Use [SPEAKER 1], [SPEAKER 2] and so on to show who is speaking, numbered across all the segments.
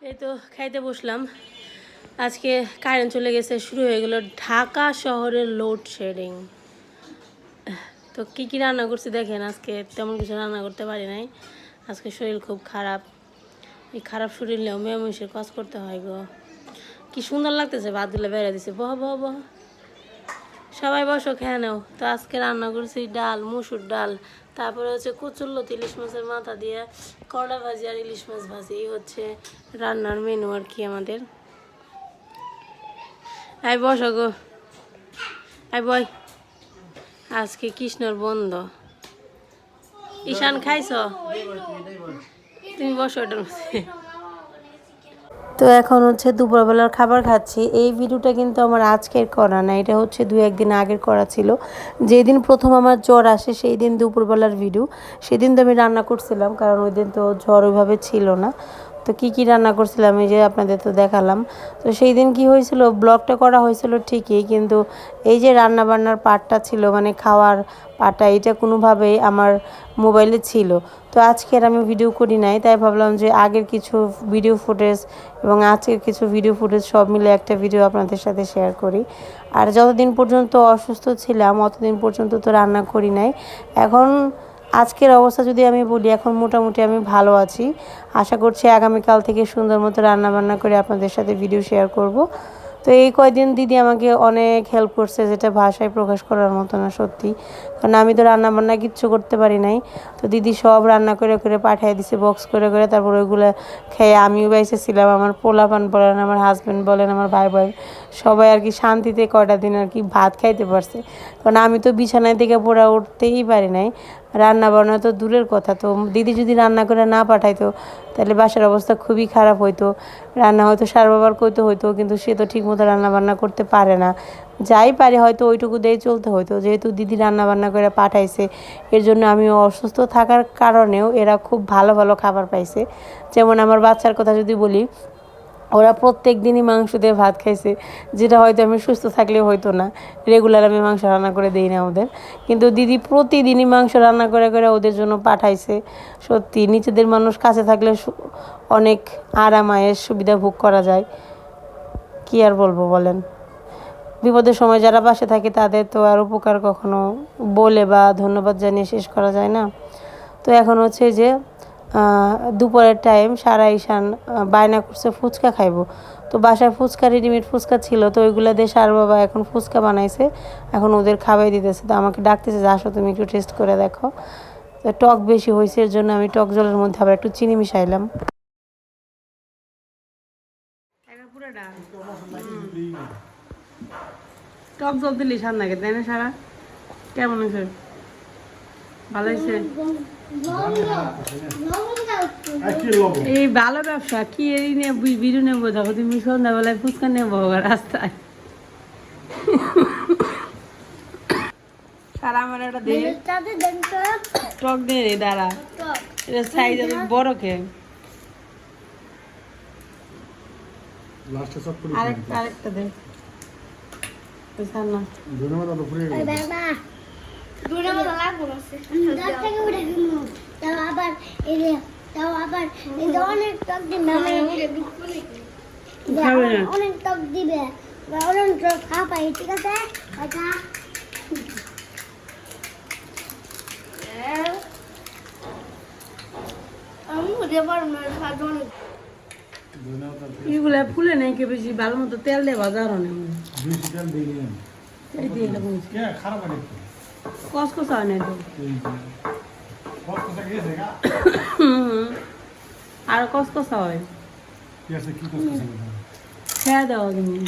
[SPEAKER 1] এই তো খাইতে বসলাম। আজকে কারেন্ট চলে গেছে, শুরু হয়ে গেল ঢাকা শহরের লোডশেডিং। তো কী কী রান্না করছি দেখেন। আজকে তেমন কিছু রান্না করতে পারি নাই, আজকে শরীর খুব খারাপ। এই খারাপ শরীর নিয়েও মেয়ে মানুষের কাজ করতে হয় গো। কি সুন্দর লাগতেছে, ভাতগুলো বেড়ে দিছে। বহ বহ বহ, সবাই বসো, খেয়ে নাও। তো আজকে রান্না করছি ডাল, মুসুর ডাল, তারপরে হচ্ছে কচুরলতি ইলিশ মাছের মাথা দিয়ে করলা ভাজি আর ইলিশ মাছ ভাজি। এই হচ্ছে রান্নার মেনু আর কি আমাদের। আই বসো গো, আই বয়। আজকে কৃষ্ণর বন্ধ। ঈশান খাইছ? তুমি বসো এটার মধ্যে। তো এখন হচ্ছে দুপুরবেলার খাবার খাচ্ছি। এই ভিডিওটা কিন্তু আমার আজকের করা না, এটা হচ্ছে 2-1 দিন আগের করা ছিল। যেদিন প্রথম আমার জ্বর আসে সেই দিন দুপুরবেলার ভিডিও। সেদিন তো আমি রান্না করছিলাম, কারণ ওই দিন তো জ্বর ওইভাবে ছিল না। তো কি কি রান্না করছিলাম এই যে আপনাদের তো দেখালাম। তো সেই দিন কি হয়েছিল, ব্লগটা করা হয়েছিল ঠিকই, কিন্তু এই যে রান্না বান্নার পার্টটা ছিল, মানে খাওয়ার পার্টটা, এটা কোনোভাবেই আমার মোবাইলে ছিল। তো আজকের আমি ভিডিও করি নাই, তাই ভাবলাম যে আগের কিছু ভিডিও ফুটেজ এবং আজকের কিছু ভিডিও ফুটেজ সব মিলে একটা ভিডিও আপনাদের সাথে শেয়ার করি। আর যতদিন পর্যন্ত অসুস্থ ছিলাম অতদিন পর্যন্ত তো রান্না করি নাই। এখন আজকের অবস্থা যদি আমি বলি, এখন মোটামুটি আমি ভালো আছি। আশা করছি আগামীকাল থেকে সুন্দর মতো রান্নাবান্না করে আপনাদের সাথে ভিডিও শেয়ার করব। তো এই কয়দিন দিদি আমাকে অনেক হেল্প করছে, যেটা ভাষায় প্রকাশ করার মতো না সত্যি। কারণ আমি তো রান্নাবান্না কিচ্ছু করতে পারি নাই। তো দিদি সব রান্না করে করে পাঠিয়ে দিছে বক্স করে করে। তারপর ওইগুলো খেয়ে আমিও বাইসেছিলাম, আমার পোলাপান বলেন, আমার হাজব্যান্ড বলেন, আমার ভাই বোন সবাই আর কি শান্তিতে কয়টা দিন আর কি ভাত খাইতে পারছে। কারণ আমি তো বিছানায় থেকে পড়ে উঠতেই পারি নাই, রান্না বান্না তো দূরের কথা। তো দিদি যদি রান্না করে না পাঠাইতো তাহলে বাসার অবস্থা খুবই খারাপ হইতো। রান্না হয়তো সার বাবার কইতে হইতো, কিন্তু সে তো ঠিকমতো রান্না বান্না করতে পারে না। যাই পারে হয়তো ওইটুকু দিয়েই চলতে হইতো। যেহেতু দিদি রান্না বান্না করে পাঠাইছে, এর জন্য আমি অসুস্থ থাকার কারণেও এরা খুব ভালো ভালো খাবার পাইছে। যেমন আমার বাচ্চার কথা যদি বলি, ওরা প্রত্যেক দিনই মাংস দিয়ে ভাত খাইছে, যেটা হয়তো আমি সুস্থ থাকলে হয়তো না। রেগুলার আমি মাংস রান্না করে দিই না ওদের, কিন্তু দিদি প্রতিদিনই মাংস রান্না করে করে ওদের জন্য পাঠাইছে। সত্যি নিজেদের মানুষ কাছে থাকলে অনেক আরাম আয়েস সুবিধা ভোগ করা যায়। কি আর বলবো বলেন। বিপদের সময় যারা পাশে থাকে তাদের তো আর উপকার কখনো বলে বা ধন্যবাদ জানিয়ে শেষ করা যায় না। তো এখন হচ্ছে যে দুপুরের টাইম, সারা ঈশান বায়না করছে ফুচকা খাইবো। তো বাসায় ফুচকা রেডিমেড ফুচকা ছিল, তো ওইগুলো দিয়ে সার বাবা এখন ফুচকা বানাইছে, এখন ওদের খাওয়াই দিতেছে। তো আমাকে ডাকতেছে যে আসো তুমি একটু টেস্ট করে দেখো। তো টক বেশি হয়েছে, এর জন্য আমি টক জলের মধ্যে আবার একটু চিনি মিশাইলাম। টক জল দিলি সার লাগে তাই না? সারা কেমন হয়েছে? ভালো হয়েছে? এই ভালো ব্যবসা কি এই নেব, বিড়ু নেবো, দেখো তুমি সন্ধ্যাবেলায় ফুচকা নেবো রাস্তায়। সারা আমার একটা দিয়ে টক দিয়ে রে, দাঁড়া, এটা সাইজ বড় কে। আরেকটা দে না।
[SPEAKER 2] অনেক টক দিবে, অনেক টক খাওয়া, ঠিক আছে?
[SPEAKER 1] এগুলা ফুলে নাই কে বেশি ভালো মতো তেল দিয়ে ভাজা হয় কসকসা হয় না তো। আর কসকসা হয়, খেয়ে দাও তুমি।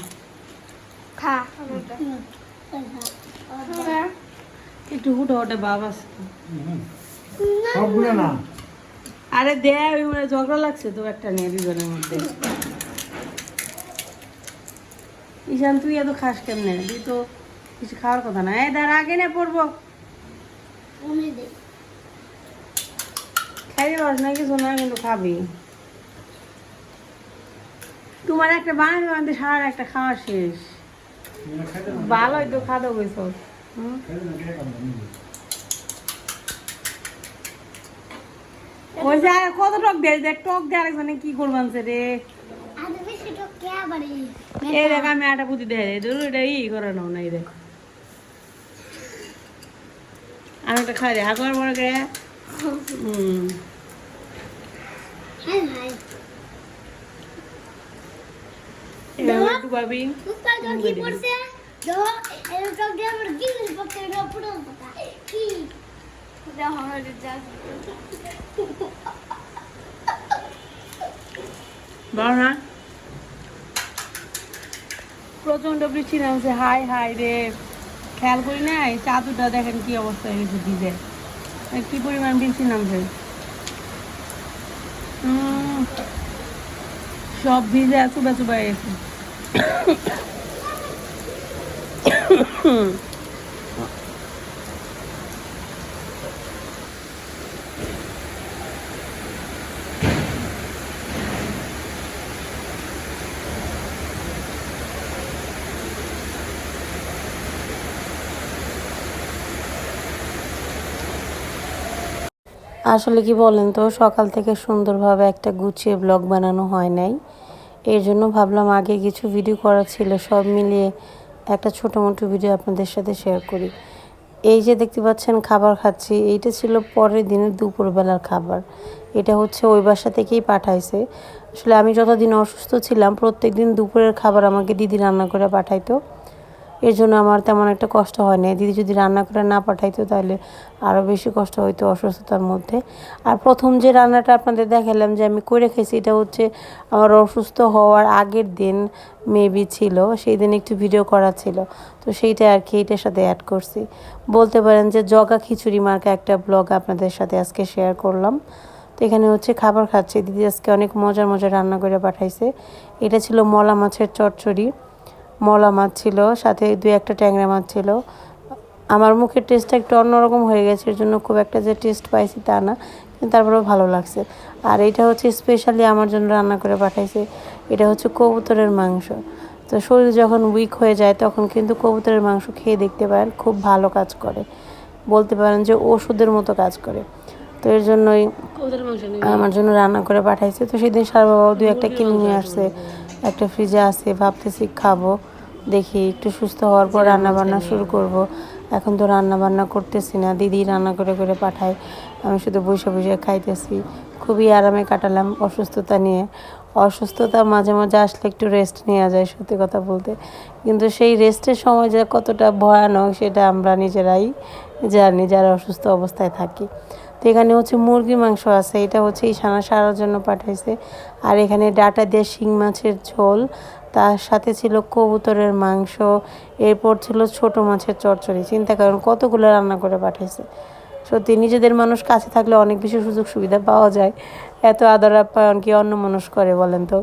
[SPEAKER 1] একটু হুটো হুটে ভাব আছে। আরে দে, ওই মানে ঝগড়া লাগছে তো একটা নিয়ে দুজনের মধ্যে। ঈশান তুই এত খাস কেমনে? তুই তো কিছু খাওয়ার কথা না। এই দাঁড়া, আগে নিয়ে পড়বো, খাইতে পারস না কিছু না, কিন্তু খাবি। তোমার একটা বানাতে বানাতে সারা একটা খাওয়া শেষ। ভালোই তো খাদো গেছ। ওই যে কত টক দেয়, দেখ টক দেয় আরেকজনে কি করবানছে রে।
[SPEAKER 2] তো কে বাড়ি
[SPEAKER 1] এই দেখ আমি আটা পুঁতি দেয় ধরো এটা করানো না এই দেখ আমি একটা খাই রে হাগর মনে করে
[SPEAKER 2] হাই হাই
[SPEAKER 1] এবার একটু ভাবি
[SPEAKER 2] কুকুর তো কি করছে তো এর তো দিয়ে আমার গিল পক্ষে না পুরো কথা কি দাও আমার যা
[SPEAKER 1] বল না প্রচন্ড বৃষ্টি নামছে হাই হাই রে খেয়াল করি না এই চাদরটা দেখেন কি অবস্থা হয়ে গেছে ভিজে কি পরিমাণ বৃষ্টি নামছে সব ভিজে চুবা চুবা গেছে আসলে কি বলেন তো সকাল থেকে সুন্দরভাবে একটা গুছিয়ে ব্লগ বানানো হয় নাই এর জন্য ভাবলাম আগে কিছু ভিডিও করা ছিল সব মিলিয়ে একটা ছোটো মোটো ভিডিও আপনাদের সাথে শেয়ার করি এই যে দেখতে পাচ্ছেন খাবার খাচ্ছি এইটা ছিল পরের দিনের দুপুরবেলার খাবার এটা হচ্ছে ওই বাসা থেকেই পাঠাইছে আসলে আমি যতদিন অসুস্থ ছিলাম প্রত্যেক দিন দুপুরের খাবার আমাকে দিদি রান্না করে পাঠাইতো এর জন্য আমার তেমন একটা কষ্ট হয় না দিদি যদি রান্না করে না পাঠাইতো তাহলে আরও বেশি কষ্ট হইতো অসুস্থতার মধ্যে আর প্রথম যে রান্নাটা আপনাদের দেখালাম যে আমি করে খেয়েছি এটা হচ্ছে আমার অসুস্থ হওয়ার আগের দিন মেবি ছিল সেই দিন একটু ভিডিও করা ছিল তো সেইটা আর কি এটার সাথে অ্যাড করছি বলতে পারেন যে জগা খিচুড়ি মার্কা একটা ব্লগ আপনাদের সাথে আজকে শেয়ার করলাম তো এখানে হচ্ছে খাবার খাচ্ছি দিদি আজকে অনেক মজার মজার রান্না করে পাঠাইছে এটা ছিল মলা মাছের চচ্চড়ি মলা মাছ ছিল সাথে 2-1টা ট্যাংরা মাছ ছিল আমার মুখের টেস্টটা একটু অন্যরকম হয়ে গেছে এর জন্য খুব একটা যে টেস্ট পাইছি তা না কিন্তু তারপরেও ভালো লাগছে আর এটা হচ্ছে স্পেশালি আমার জন্য রান্না করে পাঠাইছে এটা হচ্ছে কবুতরের মাংস তো শরীর যখন উইক হয়ে যায় তখন কিন্তু কবুতরের মাংস খেয়ে দেখতে পারেন খুব ভালো কাজ করে বলতে পারেন যে ওষুধের মতো কাজ করে তো এর জন্যই আমার জন্য রান্না করে পাঠাইছে তো সেদিন সার বাবাও 2-1টা কিনে নিয়ে আসছে একটা ফ্রিজে আছে ভাবতেছি খাবো দেখি একটু সুস্থ হওয়ার পর রান্না বান্না শুরু করব এখন তো রান্না বান্না করতেছি না দিদি রান্না করে করে পাঠায় আমি শুধু বসে বসে খাইতেছি খুবই আরামে কাটালাম অসুস্থতা নিয়ে অসুস্থতা মাঝে মাঝে আসলে একটু রেস্ট নেওয়া যায় সত্যি কথা বলতে কিন্তু সেই রেস্টের সময় যে কতটা ভয়ানক সেটা আমরা নিজেরাই জানি যারা অসুস্থ অবস্থায় থাকি তো এখানে হচ্ছে মুরগির মাংস আছে এটা হচ্ছে ইশানা সারার জন্য পাঠাইছে আর এখানে ডাটা দিয়ে শিং মাছের ঝোল তার সাথে ছিল কবুতরের মাংস এরপর ছিল ছোট মাছের চচ্চড়ি চিন্তা করেন কতগুলো রান্না করে পাঠাইছে সত্যি নিজেদের মানুষ কাছে থাকলে অনেক বেশি সুযোগ সুবিধা পাওয়া যায় এত আদর আপ্যায়ন কি অন্য মানুষ করে বলেন তো